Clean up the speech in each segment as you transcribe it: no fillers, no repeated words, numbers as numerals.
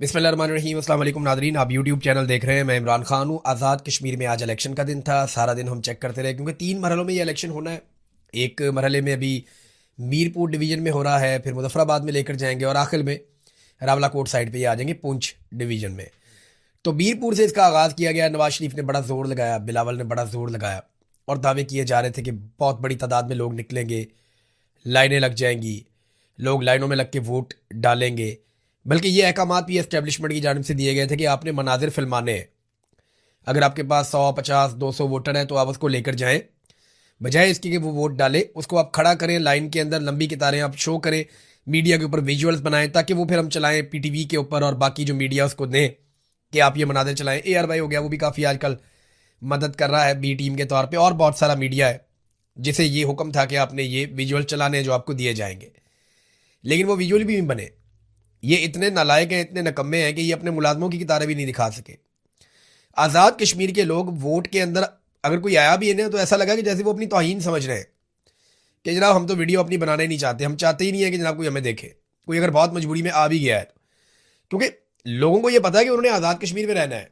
बिस्मिल्लाहिर्रहमानिर्रहीम। अस्सलाम वालेकुम नादरीन, आप यूट्यूब चैनल देख रहे हैं। मैं इमरान खान हूँ। आज़ाद कश्मीर में आज इलेक्शन का दिन था। सारा दिन हम चेक करते रहे क्योंकि 3 मरहलों में ये इलेक्शन होना है। एक मरहले में अभी मीरपुर डिवीज़न में हो रहा है, फिर मुजफ्फराबाद में लेकर जाएंगे और आखिर में रावलाकोट साइड पे ये आ जाएंगे पुंछ डिवीज़न में। तो मीरपुर से इसका आगाज़ किया गया। नवाज शरीफ ने बड़ा ज़ोर लगाया, बिलावल ने बड़ा ज़ोर लगाया और दावे किए जा रहे थे कि बहुत बड़ी तादाद में लोग निकलेंगे, लाइनें लग जाएंगी, लोग लाइनों में लग के वोट डालेंगे। बल्कि ये अहकामात भी एस्टेब्लिशमेंट की जानिब से दिए गए थे कि आपने मनाजिर फिल्माने हैं। अगर आपके पास 100, 50, 200 वोटर हैं तो आप उसको लेकर जाएं, बजाय इसके कि वो वोट डाले उसको आप खड़ा करें लाइन के अंदर, लंबी कतारें आप शो करें, मीडिया के ऊपर विजुअल्स बनाएं ताकि वो फिर हम चलाएं पीटीवी के ऊपर और बाकी जो मीडिया उसको दें कि आप ये मनाजिर चलाएं। AR भाई हो गया, वो भी काफ़ी आजकल मदद कर रहा है बी टीम के तौर पर, और बहुत सारा मीडिया है जिसे ये हुक्म था कि आपने ये विजुअल चलाने हैं जो आपको दिए जाएंगे, लेकिन वो विजुअल भी नहीं बने। ये इतने नालायक हैं, इतने नकम्मे हैं कि ये अपने मुलाजमों की कितारें भी नहीं दिखा सके। आज़ाद कश्मीर के लोग वोट के अंदर अगर कोई आया भी है ना तो ऐसा लगा कि जैसे वो अपनी तौहीन समझ रहे हैं कि जनाब हम तो वीडियो अपनी बनाना ही नहीं चाहते, हम चाहते ही नहीं है कि जनाब कोई हमें देखे। कोई अगर बहुत मजबूरी में आ भी गया है तो, क्योंकि लोगों को ये पता है कि उन्होंने आज़ाद कश्मीर में रहना है।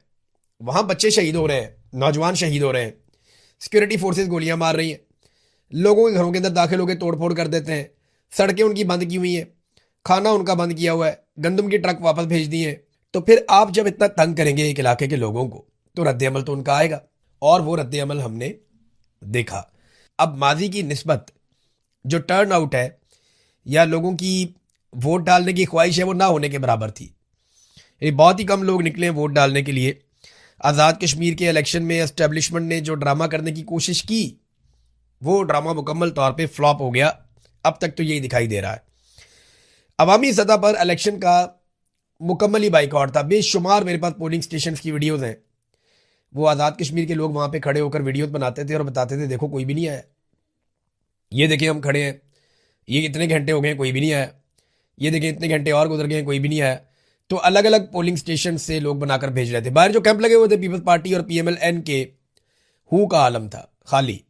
वहाँ बच्चे शहीद हो रहे हैं, नौजवान शहीद हो रहे हैं, सिक्योरिटी फोर्सेज गोलियां मार रही हैं, लोगों के घरों के अंदर दाखिल होकर तोड़ फोड़ कर देते हैं, सड़कें उनकी बंद की हुई हैं, खाना उनका बंद किया हुआ है, गंदम की ट्रक वापस भेज दिए हैं। तो फिर आप जब इतना तंग करेंगे एक इलाके के लोगों को तो रद्द अमल तो उनका आएगा, और वो रद्द अमल हमने देखा। अब माजी की निस्बत जो टर्न आउट है या लोगों की वोट डालने की ख्वाहिश है वो ना होने के बराबर थी। ये बहुत ही कम लोग निकले वोट डालने के लिए। आज़ाद कश्मीर के इलेक्शन में एस्टेब्लिशमेंट ने जो ड्रामा करने की कोशिश की वो ड्रामा मुकम्मल तौर पे फ्लॉप हो गया। अब तक तो यही दिखाई दे रहा है। अवामी सतह पर इलेक्शन का मुकम्मल ही बाइकआउट था। बेशुमार मेरे पास पोलिंग स्टेशन की वीडियोज़ हैं। वो आज़ाद कश्मीर के लोग वहाँ पे खड़े होकर वीडियोज़ बनाते थे और बताते थे देखो कोई भी नहीं आया, ये देखें हम खड़े हैं, ये इतने घंटे हो गए कोई भी नहीं आया, ये देखें इतने घंटे और गुजर गए कोई भी नहीं आया। तो अलग अलग पोलिंग स्टेशन से लोग बनाकर भेज रहे थे। बाहर जो कैंप लगे हुए थे पीपल्स पार्टी और PMLN के, हु का आलम था खाली।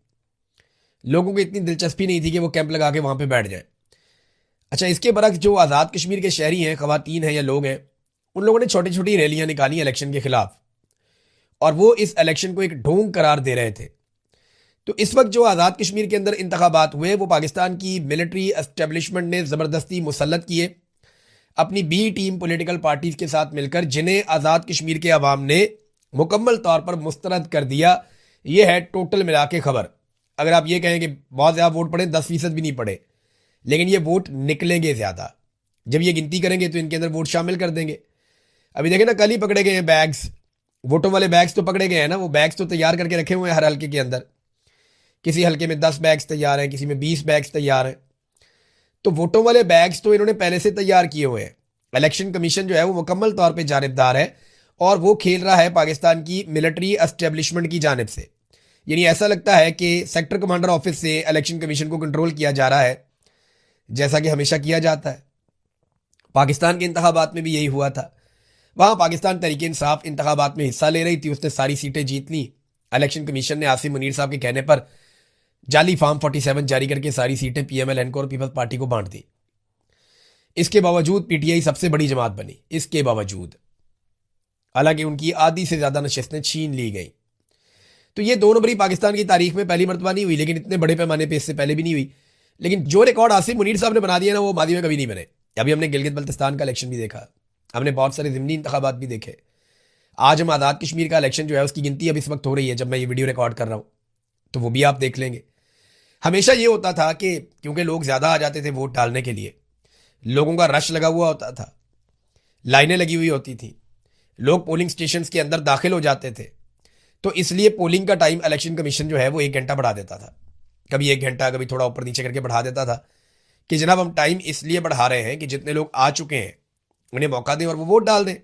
लोगों को इतनी दिलचस्पी नहीं थी कि वो कैंप लगा के वहाँ पे बैठ जाए। अच्छा, इसके बरक्स जो आज़ाद कश्मीर के शहरी हैं, ख़वातीन हैं या लोग हैं, उन लोगों ने छोटी छोटी रैलियां निकाली इलेक्शन के खिलाफ और वो इस इलेक्शन को एक ढोंग करार दे रहे थे। तो इस वक्त जो आज़ाद कश्मीर के अंदर इंतखाबात हुए वो पाकिस्तान की मिलिट्री एस्टेब्लिशमेंट ने ज़बरदस्ती मुसल्लत किए अपनी बी टीम पॉलिटिकल पार्टीज के साथ मिलकर, जिन्हें आज़ाद कश्मीर के अवाम ने मुकम्मल तौर पर मुस्तरद कर दिया। ये है टोटल मिला के खबर। अगर आप ये कहें कि बहुत ज़्यादा वोट पड़े, 10% भी नहीं पड़े, लेकिन ये वोट निकलेंगे ज़्यादा। जब ये गिनती करेंगे तो इनके अंदर वोट शामिल कर देंगे। अभी देखें ना, कल ही पकड़े गए हैं बैग्स, वोटों वाले बैग्स तो पकड़े गए हैं ना। वो बैग्स तो तैयार करके रखे हुए हैं हर हल्के के अंदर। किसी हल्के में 10 बैग्स तैयार हैं, किसी में 20 बैग्स तैयार हैं। तो वोटों वाले बैग्स तो इन्होंने पहले से तैयार किए हुए हैं। इलेक्शन कमीशन जो है वो मुकम्मल तौर पर जानिबदार है और वो खेल रहा है पाकिस्तान की मिलिट्री एस्टेब्लिशमेंट की जानिब से। यानी ऐसा लगता है कि सेक्टर कमांडर ऑफिस से इलेक्शन कमीशन को कंट्रोल किया जा रहा है, जैसा कि हमेशा किया जाता है। पाकिस्तान के इंतखाबात में भी यही हुआ था। वहाँ पाकिस्तान तहरीक इंसाफ इंतखाबात में हिस्सा ले रही थी, उसने सारी सीटें जीत ली। इलेक्शन कमीशन ने आसिम मुनीर साहब के कहने पर जाली फॉर्म 47 जारी करके सारी सीटें PMLN को और पीपल्स पार्टी को बांट दी। इसके बावजूद PTI सबसे बड़ी जमात बनी। इसके बावजूद हालांकि उनकी आधी से ज़्यादा नशस्तें छीन ली गई। तो ये 2 नंबरी पाकिस्तान की तारीख में पहली मरतबा नहीं हुई, लेकिन इतने बड़े पैमाने पर इससे पहले भी नहीं हुई। लेकिन जो रिकॉर्ड आसिम मुनीर साहब ने बना दिया ना वो मादी में कभी नहीं बने। अभी हमने गिलगित बल्तिस्तान का इलेक्शन भी देखा, हमने बहुत सारे ज़िमनी इंतखाबात भी देखे। आज हम आज़ाद कश्मीर का इलेक्शन जो है उसकी गिनती अब इस वक्त हो रही है जब मैं ये वीडियो रिकॉर्ड कर रहा हूँ, तो वो भी आप देख लेंगे। हमेशा ये होता था कि क्योंकि लोग ज़्यादा आ जाते थे वोट डालने के लिए, लोगों का रश लगा हुआ होता था, लाइनें लगी हुई होती थी, लोग पोलिंग स्टेशन के अंदर दाखिल हो जाते थे, तो इसलिए पोलिंग का टाइम इलेक्शन कमीशन जो है वो 1 घंटा बढ़ा देता था। कभी 1 घंटा, कभी थोड़ा ऊपर नीचे करके बढ़ा देता था कि जनाब हम टाइम इसलिए बढ़ा रहे हैं कि जितने लोग आ चुके हैं उन्हें मौका दें और वो वोट डाल दें।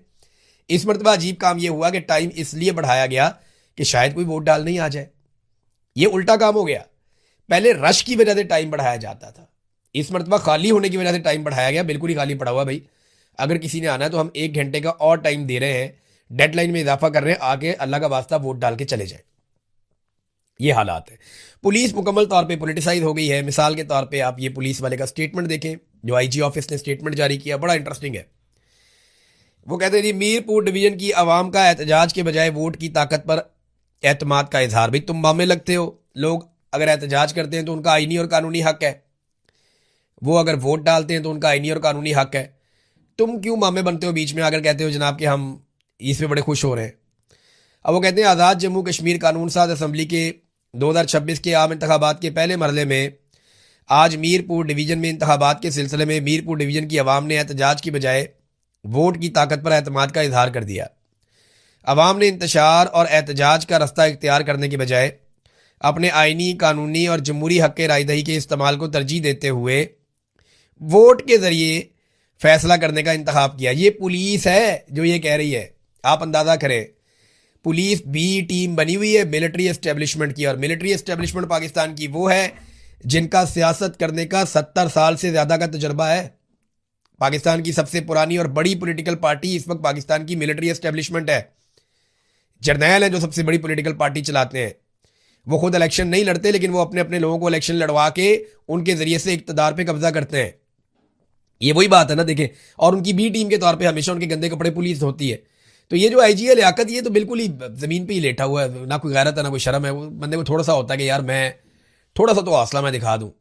इस मरतबा अजीब काम ये हुआ कि टाइम इसलिए बढ़ाया गया कि शायद कोई वोट डालने ही आ जाए। ये उल्टा काम हो गया। पहले रश की वजह से टाइम बढ़ाया जाता था, इस मरतबा खाली होने की वजह से टाइम बढ़ाया गया। बिल्कुल ही खाली पड़ा हुआ भाई, अगर किसी ने आना है तो हम 1 घंटे का और टाइम दे रहे हैं, डेडलाइन में इजाफा कर रहे हैं, आगे अल्लाह का वास्ता वोट डाल के चले जाए। ये हालात है। पुलिस मुकम्मल तौर पे पॉलिटिसाइज हो गई है। मिसाल के तौर पे आप ये पुलिस वाले का स्टेटमेंट देखें जो IG ऑफिस ने स्टेटमेंट जारी किया, बड़ा इंटरेस्टिंग है। वो कहते हैं जी मीरपुर डिवीजन की आवाम का एहतजाज के बजाय वोट की ताकत पर एतमाद का इजहार। भाई तुम मामे लगते हो, लोग अगर एहतजाज करते हैं तो उनका आईनी और कानूनी हक है, वो अगर वोट डालते हैं तो उनका आईनी और कानूनी हक है। तुम क्यों मामे बनते हो बीच में आकर कहते हो जनाब कि हम इसमें बड़े खुश हो रहे हैं। अब वो कहते हैं आज़ाद जम्मू कश्मीर कानून साज असम्बली के 2026 के आम इंतखाबात के पहले मरहले में आज मीरपुर डिवीज़न में इंतखाबात के सिलसिले में मीरपुर डिवीज़न की आवाम ने एहतजाज की बजाय वोट की ताकत पर एतमाद का इजहार कर दिया। आवाम ने इंतशार और एहतजाज का रास्ता इख्तियार करने के बजाय अपने आइनी, कानूनी और जमहूरी हक़ रायदही के इस्तेमाल को तरजीह देते हुए वोट के ज़रिए फैसला करने का इंतखाब किया। ये पुलिस है जो ये कह रही है, आप अंदाज़ा करें। पुलिस बी टीम बनी हुई है मिलिट्री एस्टेब्लिशमेंट की, और मिलिट्री एस्टेब्लिशमेंट पाकिस्तान की वो है जिनका सियासत करने का 70 साल से ज़्यादा का तजर्बा है। पाकिस्तान की सबसे पुरानी और बड़ी पॉलिटिकल पार्टी इस वक्त पाकिस्तान की मिलिट्री एस्टेब्लिशमेंट है। जर्नैल हैं जो सबसे बड़ी पॉलिटिकल पार्टी चलाते हैं। वो खुद इलेक्शन नहीं लड़ते, लेकिन वो अपने अपने लोगों को इलेक्शन लड़वा के उनके ज़रिए से इक़्तिदार पे कब्जा करते हैं। ये वही बात है ना, देखें। और उनकी बी टीम के तौर पे हमेशा उनके गंदे कपड़े पुलिस होती है। तो ये जो आईजी है लियाकत, ये तो बिल्कुल ही ज़मीन पे ही लेटा हुआ है, ना कोई गैरत है ना कोई शर्म है। वो बंदे को थोड़ा सा होता है कि यार मैं थोड़ा सा तो हौसला मैं दिखा दूँ।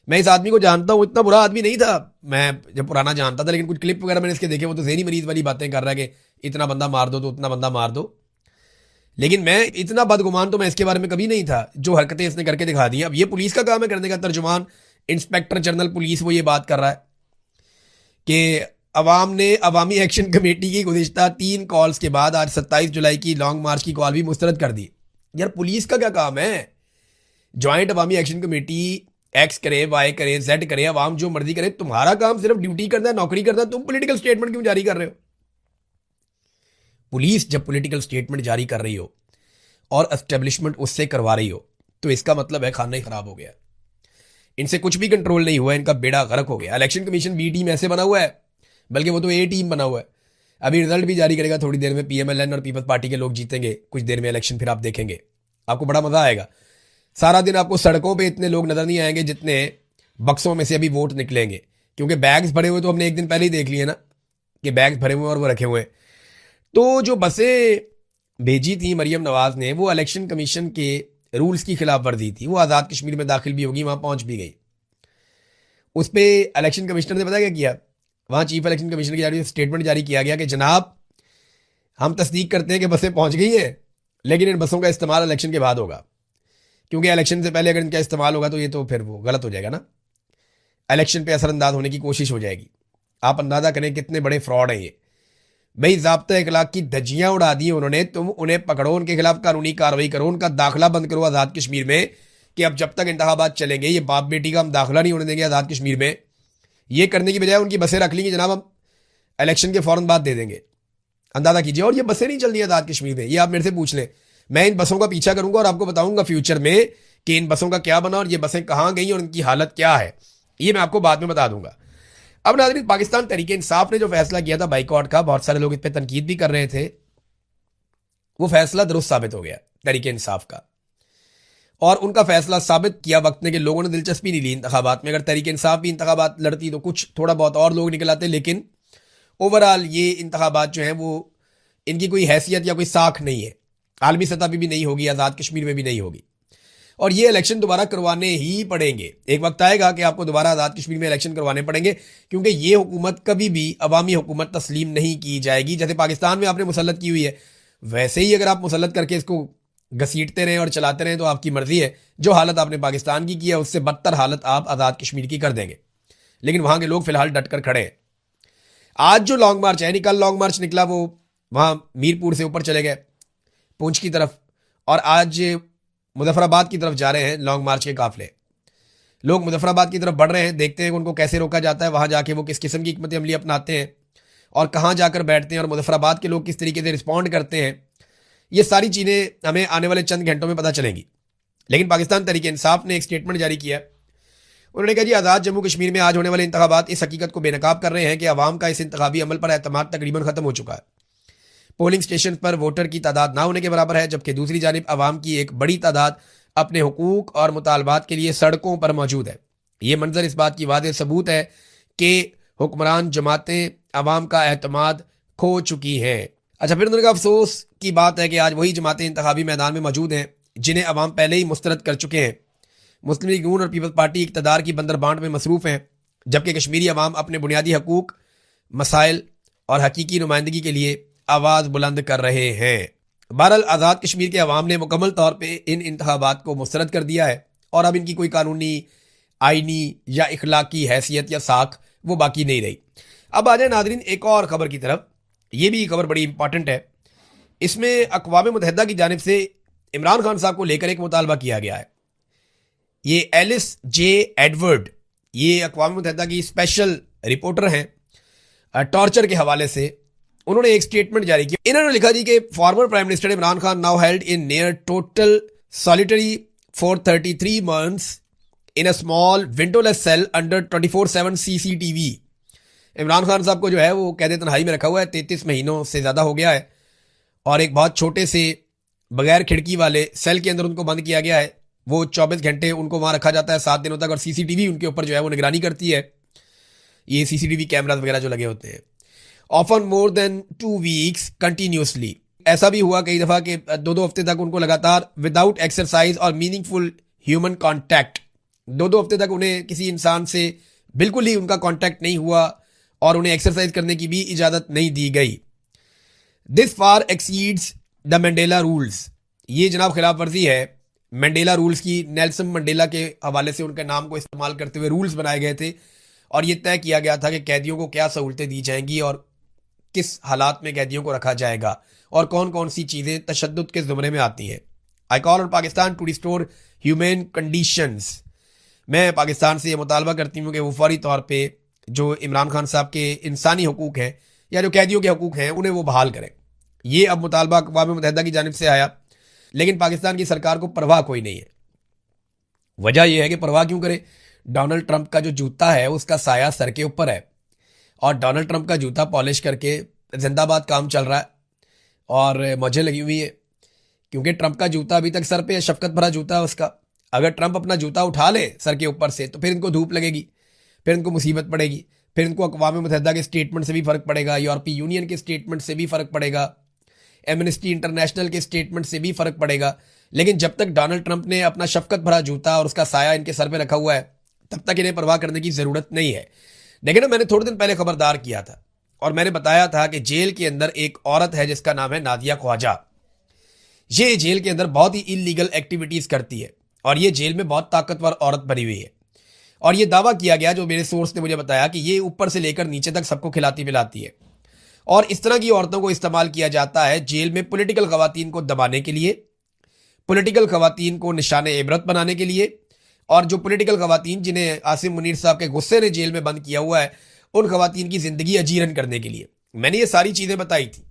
मैं इस आदमी को जानता हूँ, इतना बुरा आदमी नहीं था मैं जब पुराना जानता था, लेकिन कुछ क्लिप वगैरह मैंने इसके देखे, वो तो ज़हनी मरीज वाली बातें कर रहा है कि इतना बंदा मार दो तो उतना बंदा मार दो। लेकिन मैं इतना बदगुमान तो मैं इसके बारे में कभी नहीं था। जो हरकतें इसने करके दिखा दी, अब ये पुलिस का काम है करने का। तर्जुमान इंस्पेक्टर जनरल पुलिस वो ये बात कर रहा है कि अवाम ने अवामी एक्शन कमेटी की गुज़िश्ता 3 कॉल्स के बाद आज 27 जुलाई की लॉन्ग मार्च की कॉल भी मुस्तरद कर दी। यार पुलिस का क्या काम है? जॉइंट अवामी एक्शन कमेटी एक्स करे, वाई करे, जेड करे, अवाम जो मर्जी करे, तुम्हारा काम सिर्फ ड्यूटी करना है, नौकरी करना है। तुम पॉलिटिकल स्टेटमेंट क्यों जारी कर रहे हो? पुलिस जब पॉलिटिकल स्टेटमेंट जारी कर रही हो और एस्टेब्लिशमेंट उससे करवा रही हो, तो इसका मतलब है खाना ही खराब हो गया। इनसे कुछ भी कंट्रोल नहीं हुआ, इनका बेड़ा गर्क हो गया। इलेक्शन कमीशन बी टीम ऐसे बना हुआ है, बल्कि वो तो ए टीम बना हुआ है। अभी रिजल्ट भी जारी करेगा थोड़ी देर में। पीएमएलएन और पीपल्स पार्टी के लोग जीतेंगे कुछ देर में इलेक्शन, फिर आप देखेंगे, आपको बड़ा मजा आएगा। सारा दिन आपको सड़कों पे इतने लोग नजर नहीं आएंगे जितने बक्सों में से अभी वोट निकलेंगे, क्योंकि बैग्स भरे हुए तो हमने एक दिन पहले ही देख लिए ना कि बैग्स भरे हुए और वो रखे हुए। तो जो बसें भेजी थी मरियम नवाज ने, वो इलेक्शन कमीशन के रूल्स की खिलाफ वर्जी थी। वो आज़ाद कश्मीर में दाखिल भी होगी, वहाँ पहुँच भी गई। उस पर इलेक्शन कमिश्नर ने पता क्या किया, वहाँ चीफ इलेक्शन कमिश्नर की जारी स्टेटमेंट जारी किया गया कि जनाब हम तस्दीक करते हैं कि बसें पहुँच गई हैं, लेकिन इन बसों का इस्तेमाल इलेक्शन के बाद होगा, क्योंकि इलेक्शन से पहले अगर इनका इस्तेमाल होगा तो ये तो फिर वो गलत हो जाएगा ना, इलेक्शन पे असरअंदाज होने की कोशिश हो जाएगी। आप अंदाज़ा करें कितने बड़े फ्रॉड हैं ये। भाई ज़ाब्ता इखलाक की धज्जियाँ उड़ा दी उन्होंने। तुम उन्हें पकड़ो, उनके खिलाफ कानूनी कार्रवाई करो, उनका दाखिला बंद करो आज़ाद कश्मीर में, कि अब जब तक इंतखाबात चलेंगे ये बाप बेटी का हम दाखिला नहीं होने देंगे आज़ाद कश्मीर में। ये करने की बजाय उनकी बसें रख लेंगे, जनाब हम इलेक्शन के फ़ौरन बाद दे देंगे। अंदाज़ा कीजिए। और ये बसें नहीं चल रही आज़ाद कश्मीर में, ये आप मेरे से पूछ लें। मैं इन बसों का पीछा करूंगा और आपको बताऊंगा फ्यूचर में कि इन बसों का क्या बना और ये बसें कहाँ गई और उनकी हालत क्या है, ये मैं आपको बाद में बता दूंगा। अब नाज़रीन, पाकिस्तान तहरीक इंसाफ ने जो फैसला किया था बाइकआउट का, बहुत सारे लोग इस पर तनकीद भी कर रहे थे, वो फैसला दुरुस्त साबित हो गया तहरीक इंसाफ का। और उनका फैसला साबित किया वक्त ने कि लोगों ने दिलचस्पी नहीं ली इंतखाबात में। अगर तहरीक इंसाफ भी इंतखाबात लड़ती तो कुछ थोड़ा बहुत और लोग निकल आते, लेकिन ओवरऑल ये इंतखाबात जो हैं वो इनकी कोई हैसियत या कोई साख नहीं है। आलमी सतह पर भी नहीं होगी, आज़ाद कश्मीर में भी नहीं होगी, और ये इलेक्शन दोबारा करवाने ही पड़ेंगे। एक वक्त आएगा कि आपको दोबारा आज़ाद कश्मीर में इलेक्शन करवाने पड़ेंगे, क्योंकि ये हुकूमत कभी भी अवामी हुकूमत तस्लीम नहीं की जाएगी। जैसे पाकिस्तान में आपने मुसल्लत की हुई है, वैसे ही अगर आप मुसल्लत करके इसको घसीटते रहें और चलाते रहें तो आपकी मर्जी है। जो हालत आपने पाकिस्तान की है उससे बदतर हालत आप आज़ाद कश्मीर की कर देंगे। लेकिन वहाँ के लोग फिलहाल डट कर खड़े हैं। आज जो लॉन्ग मार्च है, कल लॉन्ग मार्च निकला, वो वहाँ मीरपुर से ऊपर चले गए पुंछ की तरफ, और आज मुजफ्फराबाद की तरफ जा रहे हैं लॉन्ग मार्च के काफिले। लोग मुजफ्फराबाद की तरफ बढ़ रहे हैं, देखते हैं उनको कैसे रोका जाता है, वहाँ जाके वो किस किस्म की हिकमत अमली अपनाते हैं और कहाँ जाकर बैठते हैं, और मुजफ्फराबाद के लोग किस तरीके से रिस्पॉन्ड करते हैं। ये सारी चीज़ें हमें आने वाले चंद घंटों में पता चलेंगी। लेकिन पाकिस्तान तहरीक इंसाफ ने एक स्टेटमेंट जारी किया। उन्होंने कहा जी आज़ाद जम्मू कश्मीर में आज होने वाले इंतखाबात इस हकीकत को बेनकाब कर रहे हैं कि अवाम का इस इंतखाबी अमल पर एतमाद तकरीबन ख़त्म हो चुका है। पोलिंग स्टेशन पर वोटर की तादाद ना होने के बराबर है, जबकि दूसरी जानिब अवाम की एक बड़ी तादाद अपने हुकूक और मुतालबात के लिए सड़कों पर मौजूद है। ये मंजर इस बात की वाज़ेह सबूत है कि हुक्मरान जमातें अवाम का एतमाद खो चुकी हैं। अच्छा, फिर उन्होंने कहा अफसोस की बात है कि आज वही जमातें इंतखाबी मैदान में मौजूद हैं जिन्हें अवाम पहले ही मुस्तरद कर चुके हैं। मुस्लिम लीग नून और पीपल्स पार्टी इक़्तिदार की बंदरबांट में मसरूफ़ हैं, जबकि कश्मीरी अवाम अपने बुनियादी हकूक़, मसाइल और हकीकी नुमाइंदगी के लिए आवाज़ बुलंद कर रहे हैं। बहरहाल आज़ाद कश्मीर के अवाम ने मुकम्मल तौर पर इन इंतखाबात को मुस्तरद कर दिया है और अब इनकी कोई कानूनी, आइनी या इखलाकी हैसियत या साख वो बाकी नहीं रही। अब आ जाए नादरीन एक और ख़बर की तरफ। ये भी खबर बड़ी इंपॉर्टेंट है। इसमें अक़वाम मुत्तहिदा की जानिब से इमरान खान साहब को लेकर एक मुतालबा किया गया है। ये एलिस जे एडवर्ड, ये अक़वाम मुत्तहिदा की स्पेशल रिपोर्टर हैं टॉर्चर के हवाले से, उन्होंने एक स्टेटमेंट जारी किया। इन्होंने लिखा जी कि former prime minister Imran Khan now held in near total solitary for 33 months in a small windowless cell under 24/7 CCTV। Imran Khan साहब को जो है वो कैद तन्हाई में रखा हुआ है, 33 महीनों से ज़्यादा हो गया है और एक बहुत छोटे से बगैर खिड़की वाले सेल के अंदर उनको बंद किया गया है। वो 24 घंटे उनको वहाँ रखा जाता है 7 दिनों तक और CCTV उनके ऊपर जो है वो निगरानी करती है। ये CCTV कैमराज वगैरह जो लगे होते हैं। Often more than 2 weeks continuously. ऐसा भी हुआ कई दफ़ा कि 2-2 हफ्ते तक उनको लगातार विदाउट एक्सरसाइज और मीनिंगफुल ह्यूमन कॉन्टैक्ट, 2-2 हफ्ते तक उन्हें किसी इंसान से बिल्कुल ही उनका कॉन्टैक्ट नहीं हुआ और उन्हें एक्सरसाइज करने की भी इजाज़त नहीं दी गई। This far exceeds the Mandela rules. ये जनाब खिलाफ वर्जी है मंडेला रूल्स की। नेल्सन मंडेला के हवाले से उनके नाम को इस्तेमाल करते हुए रूल्स बनाए गए थे और ये तय किया गया था कि कैदियों को क्या सहूलतें दी जाएंगी और किस हालात में कैदियों को रखा जाएगा और कौन कौन सी चीज़ें तशद्दुद के ज़ुमरे में आती हैं। I call on Pakistan to restore human conditions. मैं पाकिस्तान से ये मुतालबा करती हूँ कि वो फौरी तौर पर जो इमरान खान साहब के इंसानी हकूक़ हैं या जो कैदियों के हकूक़ हैं उन्हें वो बहाल करें। ये अब मुतालबा अक़वाम मुत्तहिदा की जानिब से आया, लेकिन पाकिस्तान की सरकार को परवाह कोई नहीं है। वजह यह है कि परवाह क्यों करे, डोनाल्ड ट्रंप का जो जूता है उसका साया सर के ऊपर है और डोनाल्ड ट्रंप का जूता पॉलिश करके जिंदाबाद काम चल रहा है और मौजें लगी हुई है, क्योंकि ट्रंप का जूता अभी तक सर पे शफकत भरा जूता है उसका। अगर ट्रंप अपना जूता उठा ले सर के ऊपर से तो फिर इनको धूप लगेगी, फिर इनको मुसीबत पड़ेगी, फिर इनको अक़वाम मुत्तहिदा के स्टेटमेंट से भी फ़र्क पड़ेगा, यूरोपीय यूनियन के स्टेटमेंट से भी फ़र्क पड़ेगा, एमनेस्टी इंटरनेशनल के स्टेटमेंट से भी फ़र्क पड़ेगा। लेकिन जब तक डोनाल्ड ट्रंप ने अपना शफकत भरा जूता और उसका साया इनके सर पे रखा हुआ है तब तक इन्हें परवाह करने की ज़रूरत नहीं है। लेकिन मैंने थोड़े दिन पहले खबरदार किया था और मैंने बताया था कि जेल के अंदर एक औरत है जिसका नाम है नादिया ख्वाजा। ये जेल के अंदर बहुत ही इलीगल एक्टिविटीज़ करती है और ये जेल में बहुत ताकतवर औरत बनी हुई है और ये दावा किया गया, जो मेरे सोर्स ने मुझे बताया, कि ये ऊपर से लेकर नीचे तक सबको खिलाती पिलाती है और इस तरह की औरतों को इस्तेमाल किया जाता है जेल में पॉलिटिकल खवातीन को दबाने के लिए, पॉलिटिकल खवातीन को निशान इबरत बनाने के लिए और जो पॉलिटिकल खवातीन जिन्हें आसिम मुनीर साहब के गुस्से ने जेल में बंद किया हुआ है उन खवातीन की ज़िंदगी अजीरन करने के लिए। मैंने ये सारी चीज़ें बताई थी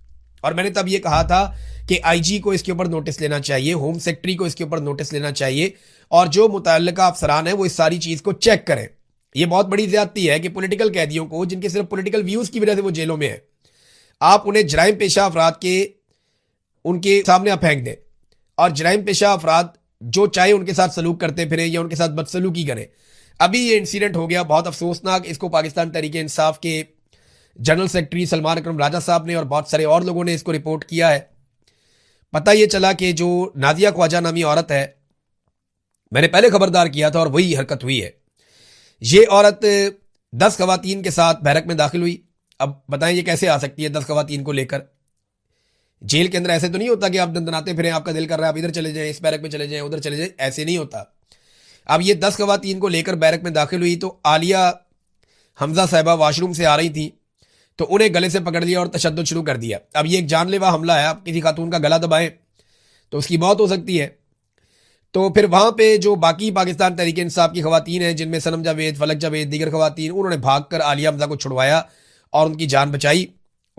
और मैंने तब ये कहा था कि IG को इसके ऊपर नोटिस लेना चाहिए, होम सेक्रेटरी को इसके ऊपर नोटिस लेना चाहिए और जो मुतल्लिका अफसरान है वो इस सारी चीज़ को चेक करें। ये बहुत बड़ी ज़्यादती है कि पॉलिटिकल कैदियों को, जिनके सिर्फ पॉलिटिकल व्यूज़ की वजह से वो जेलों में है, आप उन्हें जराइम पेशा अफराद के उनके सामने आप फेंक दें और जराइम पेशा अफराद जो चाहे उनके साथ सलूक करते फिरें या उनके साथ बदसलूकी करें। अभी ये इंसिडेंट हो गया बहुत अफसोसनाक। इसको पाकिस्तान तहरीक इंसाफ के जनरल सेक्रेटरी सलमान अकरम राजा साहब ने और बहुत सारे और लोगों ने इसको रिपोर्ट किया है। पता ये चला कि जो नादिया ख्वाजा नामी औरत है, मैंने पहले खबरदार किया था और वही हरकत हुई है। ये औरत 10 खवातीन के साथ बैरक में दाखिल हुई। अब बताएं ये कैसे आ सकती है 10 खवातीन को लेकर? जेल के अंदर ऐसे तो नहीं होता कि आप दंदनाते फिरें, आपका दिल कर रहा है आप इधर चले जाएं, इस बैरक में चले जाएं, उधर चले जाएं, ऐसे नहीं होता। अब ये 10 खवातीन को लेकर बैरक में दाखिल हुई तो आलिया हमजा साहिबा वॉशरूम से आ रही थी तो उन्हें गले से पकड़ लिया और तशद्दुद शुरू कर दिया। अब ये एक जानलेवा हमला है, आप किसी खातून का गला दबाएं तो उसकी मौत हो सकती है। तो फिर वहाँ पे जो बाकी पाकिस्तान तहरीक इंसाफ की खवातीन हैं, जिनमें सनम जावेद, फलक जावेद, दीगर खवातीन, उन्होंने भागकर आलिया हमजा को छुड़वाया और उनकी जान बचाई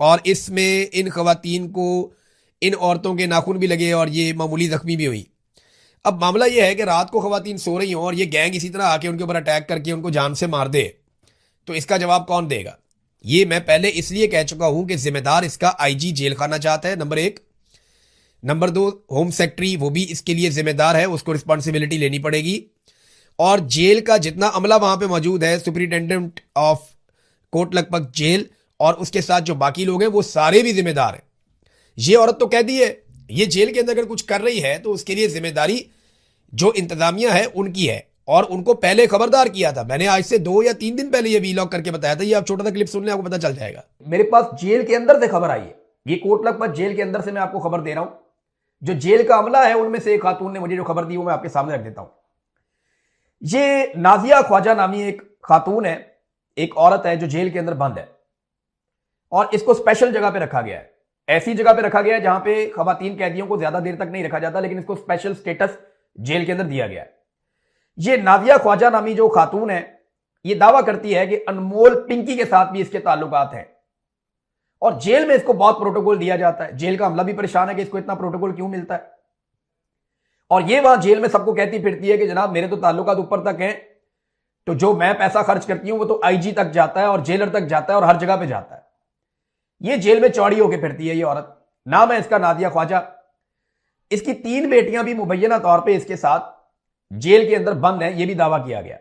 और इसमें इन खवातीन को, इन औरतों के नाखून भी लगे और ये मामूली जख्मी भी हुई। अब मामला ये है कि रात को खवातीन सो रही हों और ये गैंग इसी तरह आके उनके ऊपर अटैक करके उनको जान से मार दे तो इसका जवाब कौन देगा? ये मैं पहले इसलिए कह चुका हूं कि जिम्मेदार इसका IG जेल खाना चाहता है, नंबर 1। नंबर 2, होम सेक्रेटरी वो भी इसके लिए जिम्मेदार है, उसको रिस्पॉन्सिबिलिटी लेनी पड़ेगी। और जेल का जितना अमला वहां पे मौजूद है, superintendent of Kot Lakhpat jail और उसके साथ जो बाकी लोग हैं वो सारे भी जिम्मेदार हैं। ये औरत तो कहती है ये जेल के अंदर अगर कुछ कर रही है तो उसके लिए जिम्मेदारी जो इंतजामिया है उनकी है, और उनको पहले खबरदार किया था। मैंने आज से 2 या 3 दिन पहले ये वीलॉग करके बताया था। ये आप छोटा सा क्लिप सुन लें, आपको पता चल जाएगा। मेरे पास जेल के अंदर से खबर आई है, ये कोट लखपत जेल के अंदर से मैं आपको खबर दे रहा हूं। जो जेल का अमला है उनमें से एक खातून ने मुझे जो खबर दी वो मैं आपके सामने रख देता हूं। ये नाजिया ख्वाजा नामी एक खातून है, एक औरत है जो जेल के अंदर बंद है, और इसको स्पेशल जगह पे रखा गया है। ऐसी जगह पे रखा गया है जहां पे खवातीन कैदियों को ज्यादा देर तक नहीं रखा जाता, लेकिन इसको स्पेशल स्टेटस जेल के अंदर दिया गया है। ये नादिया ख्वाजा नामी जो खातून है ये दावा करती है कि अनमोल पिंकी के साथ भी इसके ताल्लुकात हैं, और जेल में इसको बहुत प्रोटोकॉल दिया जाता है। जेल का अमला भी परेशान है कि इसको इतना प्रोटोकॉल क्यों मिलता है, और ये वहां जेल में सबको कहती फिरती है कि जनाब मेरे तो ताल्लुकात ऊपर तक हैं, तो जो मैं पैसा खर्च करती हूं वो तो आईजी तक जाता है और जेलर तक जाता है और हर जगह पे जाता है। ये जेल में चौड़ी होकर फिरती है ये औरत। नाम है इसका नादिया ख्वाजा। इसकी 3 बेटियां भी मुबैना तौर पर इसके साथ जेल के अंदर बंद है, यह भी दावा किया गया,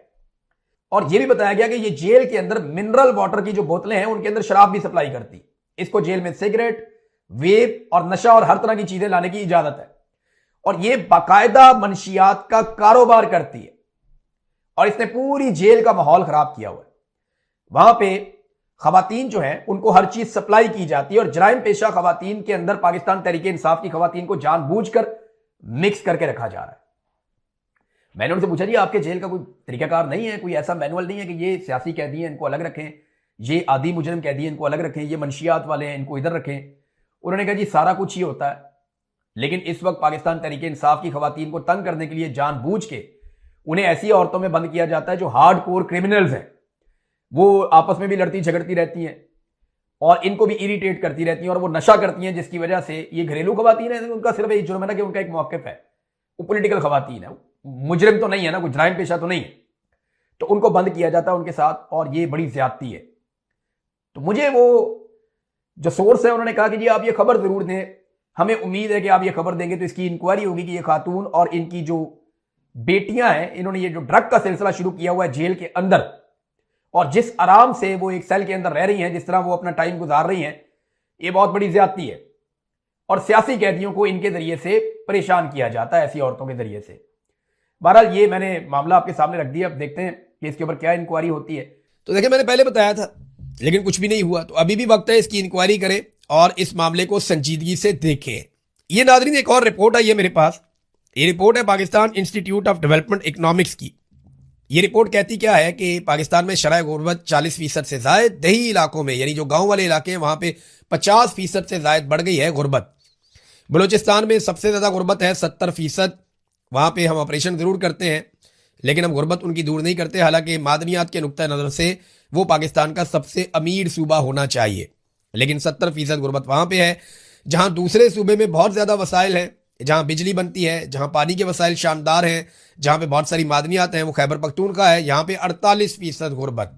और यह भी बताया गया कि ये जेल के अंदर मिनरल वाटर की जो बोतलें हैं उनके अंदर शराब भी सप्लाई करती। इसको जेल में सिगरेट, वेप और नशा और हर तरह की चीजें लाने की इजाजत है, और यह बाकायदा मनशियात का कारोबार करती है, और इसने पूरी जेल का माहौल खराब किया हुआ है। वहां पे खवातीन जो है उनको हर चीज सप्लाई की जाती है, और जराइम पेशा खवातीन के अंदर पाकिस्तान तहरीके इंसाफ की खवातीन को जानबूझकर मिक्स करके रखा जा रहा है। मैंने उनसे पूछा जी आपके जेल का कोई तरीकाकार नहीं है, कोई ऐसा मैनुअल नहीं है कि ये सियासी कैदी हैं इनको अलग रखें, ये आदि मुजरिम कैदी हैं इनको अलग रखें, ये मंशियात वाले हैं इनको इधर रखें? उन्होंने कहा जी सारा कुछ ही होता है, लेकिन इस वक्त पाकिस्तान तहरीके इंसाफ की खवातीन को तंग करने के लिए जानबूझ के उन्हें ऐसी औरतों में बंद किया जाता है जो हार्ड कोर क्रिमिनल्स हैं, वो आपस में भी लड़ती झगड़ती रहती हैं और इनको भी इरिटेट करती रहती हैं, और वो नशा करती हैं, जिसकी वजह से ये घरेलू खवातीन है, उनका सिर्फ एक जुर्म है ना कि उनका एक मौक़िफ़ है, वो पॉलिटिकल खवातीन है, मुजरिम तो नहीं है ना, कोई जराइम पेशा तो नहीं है, तो उनको बंद किया जाता है उनके साथ, और ये बड़ी ज्यादती है। तो मुझे वो जो सोर्स है उन्होंने कहा कि जी आप ये खबर जरूर दें, हमें उम्मीद है कि आप ये खबर देंगे तो इसकी इंक्वायरी होगी कि ये खातून और इनकी जो बेटियां हैं, इन्होंने ये जो ड्रग का सिलसिला शुरू किया हुआ है जेल के अंदर, और जिस आराम से वो एक सेल के अंदर रह रही हैं, जिस तरह वो अपना टाइम गुजार रही हैं, ये बहुत बड़ी ज्यादती है, और सियासी कैदियों को इनके जरिए से परेशान किया जाता है, ऐसी औरतों के जरिए से। बहरहाल ये मैंने मामला आपके सामने रख दिया, अब देखते हैं कि इसके ऊपर क्या इंक्वायरी होती है। तो देखिए मैंने पहले बताया था लेकिन कुछ भी नहीं हुआ, तो अभी भी वक्त है इसकी इंक्वायरी करें और इस मामले को संजीदगी से देखें। ये नाज़रीन एक और रिपोर्ट आई है मेरे पास, ये रिपोर्ट है Pakistan institute of development economics की। ये रिपोर्ट कहती क्या है कि पाकिस्तान में शरह गुर्बत 40% से ज़ायद, दही इलाकों में यानी जो गाँव वाले इलाके हैं वहाँ पे 50% से ज़ायद बढ़ गई है गुर्बत। बलूचिस्तान में सबसे ज़्यादा गुर्बत है 70%। वहाँ पे हम ऑपरेशन ज़रूर करते हैं लेकिन हम गुर्बत उनकी दूर नहीं करते, हालांकि मादनियात के नुक्ता नज़र से वो पाकिस्तान का सबसे अमीर सूबा होना चाहिए, लेकिन 70% गुर्बत वहाँ पे है। जहाँ दूसरे सूबे में बहुत ज़्यादा वसाइल हैं, जहाँ बिजली बनती है, जहाँ पानी के वसाइल शानदार हैं, जहाँ पे बहुत सारी मादनियात हैं, वो खैबर पख्तूनख्वा है, यहाँ पे 48% गुर्बत।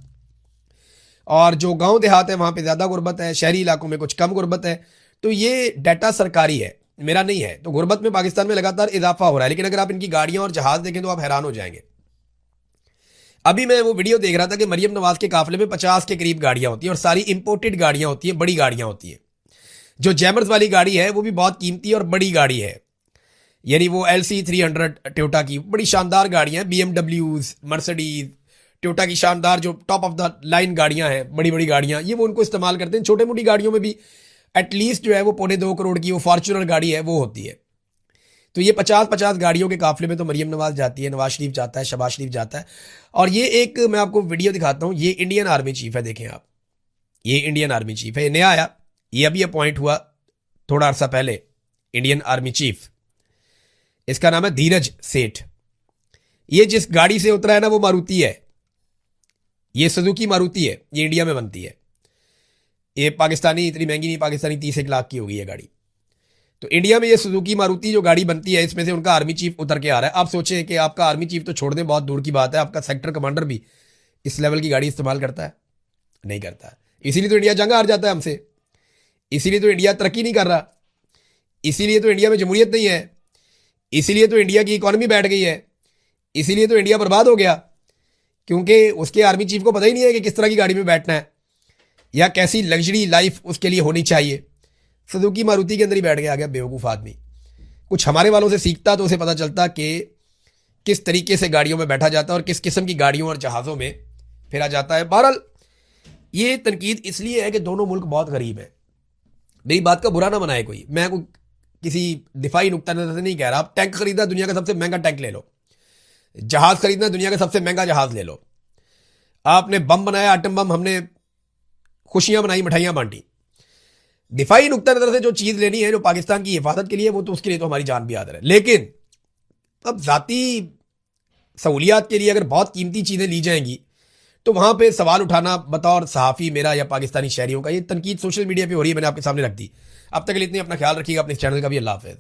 और जो गाँव देहात है वहाँ पे ज़्यादा गुर्बत है, शहरी इलाकों में कुछ कम गुर्बत है। तो ये डाटा सरकारी है, मेरा नहीं है। तो गुर्बत में पाकिस्तान में लगातार इजाफा हो रहा है, लेकिन अगर आप इनकी गाड़ियां और जहाज देखें तो आप हैरान हो जाएंगे। अभी मैं वो वीडियो देख रहा था कि मरियम नवाज के काफिले में 50 के करीब गाड़ियां होती हैं, और सारी इंपोर्टेड गाड़ियां होती हैं, बड़ी गाड़ियां होती हैं। जो जैमर्स वाली गाड़ी है वो भी बहुत कीमती और बड़ी गाड़ी है, यानी वो LC 300 टोयोटा की बड़ी शानदार गाड़ियां हैं, BMWs, मर्सिडीज, टोयोटा की शानदार जो टॉप ऑफ द लाइन गाड़ियां हैं, बड़ी बड़ी गाड़ियां, ये वो उनको इस्तेमाल करते हैं। छोटे मोटी गाड़ियों में भी एटलीस्ट जो है वो 2.25 करोड़ की वो फॉर्च्यूनर गाड़ी है वो होती है। तो ये 50-50 गाड़ियों के काफिले में तो मरियम नवाज जाती है, नवाज शरीफ जाता है, शहबाज शरीफ जाता है। और ये एक मैं आपको वीडियो दिखाता हूँ, ये इंडियन आर्मी चीफ है, देखें आप, ये इंडियन आर्मी चीफ है, ये नया आया, ये अभी अपॉइंट हुआ थोड़ा अर्सा पहले इंडियन आर्मी चीफ। इसका नाम है धीरज सेठ। ये जिस गाड़ी से उतरा है ना वो मारुति है, ये सुजुकी मारुति है, ये इंडिया में बनती है। ये पाकिस्तानी इतनी महंगी नहीं, पाकिस्तानी 30 लाख की होगी ये गाड़ी। तो इंडिया में ये सुजुकी मारुति जो गाड़ी बनती है, इसमें से उनका आर्मी चीफ उतर के आ रहा है। आप सोचें कि आपका आर्मी चीफ तो छोड़ दें, बहुत दूर की बात है, आपका सेक्टर कमांडर भी इस लेवल की गाड़ी इस्तेमाल करता है? नहीं करता है। इसीलिए तो इंडिया जंग हार जाता है हमसे, इसीलिए तो इंडिया तरक्की नहीं कर रहा, इसीलिए तो इंडिया में जमहूरियत नहीं है, इसीलिए तो इंडिया की इकॉनमी बैठ गई है, इसीलिए तो इंडिया बर्बाद हो गया, क्योंकि उसके आर्मी चीफ को पता ही नहीं है कि किस तरह की गाड़ी में बैठना है। या कैसी लग्जरी लाइफ उसके लिए होनी चाहिए। सुजुकी मारुति के अंदर ही बैठ के आ गया बेवकूफ़ आदमी। कुछ हमारे वालों से सीखता तो उसे पता चलता कि किस तरीके से गाड़ियों में बैठा जाता है और किस किस्म की गाड़ियों और जहाज़ों में फिरा जाता है। बहरहाल ये तनकीद इसलिए है कि दोनों मुल्क बहुत गरीब हैं। मेरी बात का बुरा ना बनाए कोई, मैं कोई किसी दिफाई नुक्ता नज़र से नहीं कह रहा। आप टैंक खरीदना, दुनिया का सबसे महंगा टैंक ले लो। जहाज़ खरीदना, दुनिया का सबसे महंगा जहाज़ ले लो। आपने बम बनाया, आटम बम, हमने खुशियां बनाई, मिठाइयां बांटी। दिफाई नुक्ता नज़र से जो चीज़ लेनी है जो पाकिस्तान की हिफाजत के लिए, वो तो उसके लिए तो हमारी जान भी हाजिर है। लेकिन अब ज़ाती सहूलियात के लिए अगर बहुत कीमती चीज़ें ली जाएंगी तो वहां पे सवाल उठाना बतौर सहाफ़ी मेरा या पाकिस्तानी शहरियों का, ये तनकीद सोशल मीडिया पे हो रही है, मैंने आपके सामने रख दी। अब तक के लिए इतनी, अपना ख्याल रखिएगा, अपने चैनल का भी। अल्लाह हाफ़िज़।